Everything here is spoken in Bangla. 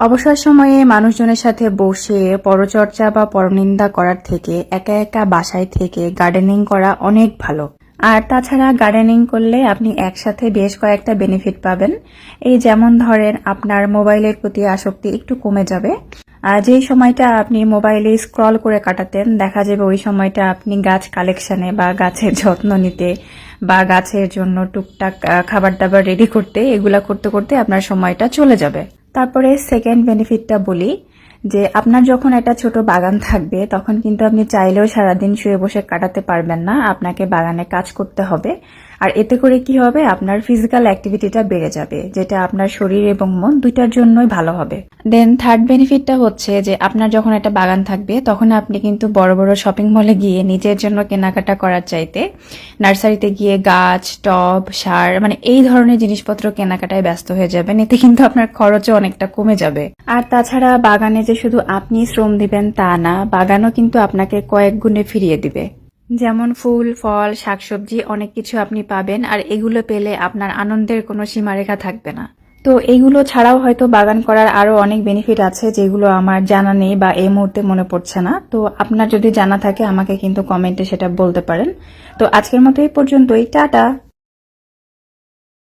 অবসর সময়ে মানুষজনের সাথে বসে পরচর্চা বা পরনিন্দা করার থেকে একা একা বাসায় থেকে গার্ডেনিং করা অনেক ভালো। আর তাছাড়া গার্ডেনিং করলে আপনি একসাথে বেশ কয়েকটা বেনিফিট পাবেন। এই যেমন ধরেন আপনার মোবাইলের প্রতি আসক্তি একটু কমে যাবে। আর যেই সময়টা আপনি মোবাইলে স্ক্রল করে কাটাতেন, দেখা যাবে ওই সময়টা আপনি গাছ কালেকশনে বা গাছের যত্ন নিতে বা গাছের জন্য টুকটাক খাবার দাবার রেডি করতে, এগুলা করতে করতে আপনার সময়টা চলে যাবে। তারপরে সেকেন্ড বেনিফিটটা বলি, যে আপনার যখন একটা ছোট বাগান থাকবে তখন কিন্তু আপনি চাইলেও সারাদিন শুয়ে বসে কাটাতে পারবেন না, আপনাকে বাগানে কাজ করতে হবে। আর এতে করে কি হবে, আপনার ফিজিক্যাল অ্যাক্টিভিটিটা বেড়ে যাবে, যেটা আপনার শরীর এবং মন দুইটার জন্যই ভালো হবে। দেন থার্ড বেনিফিটটা হচ্ছে যে আপনার যখন একটা বাগান থাকবে তখন আপনি কিন্তু বড় বড় শপিং মলে গিয়ে নিজের জন্য কেনাকাটা করার চাইতে নার্সারিতে গিয়ে গাছ, টব, সার মানে এই ধরনের জিনিসপত্র কেনাকাটায় ব্যস্ত হয়ে যাবেন। এতে কিন্তু আপনার খরচও অনেকটা কমে যাবে। আর তাছাড়া বাগানে যে শুধু আপনি শ্রম দিবেন তা না, বাগানও কিন্তু আপনাকে কয়েক গুণে ফিরিয়ে দিবে। যেমন ফুল, ফল, শাকসবজি অনেক কিছু আপনি পাবেন, আর এগুলো পেলে আপনার আনন্দের কোনো সীমারেখা থাকবে না। তো এইগুলো ছাড়াও হয়তো বাগান করার আরো অনেক বেনিফিট আছে যেগুলো আমার জানা নেই বা এই মুহূর্তে মনে পড়ছে না। তো আপনার যদি জানা থাকে আমাকে কিন্তু কমেন্টে সেটা বলতে পারেন। তো আজকের মতো এই পর্যন্তই, টাটা।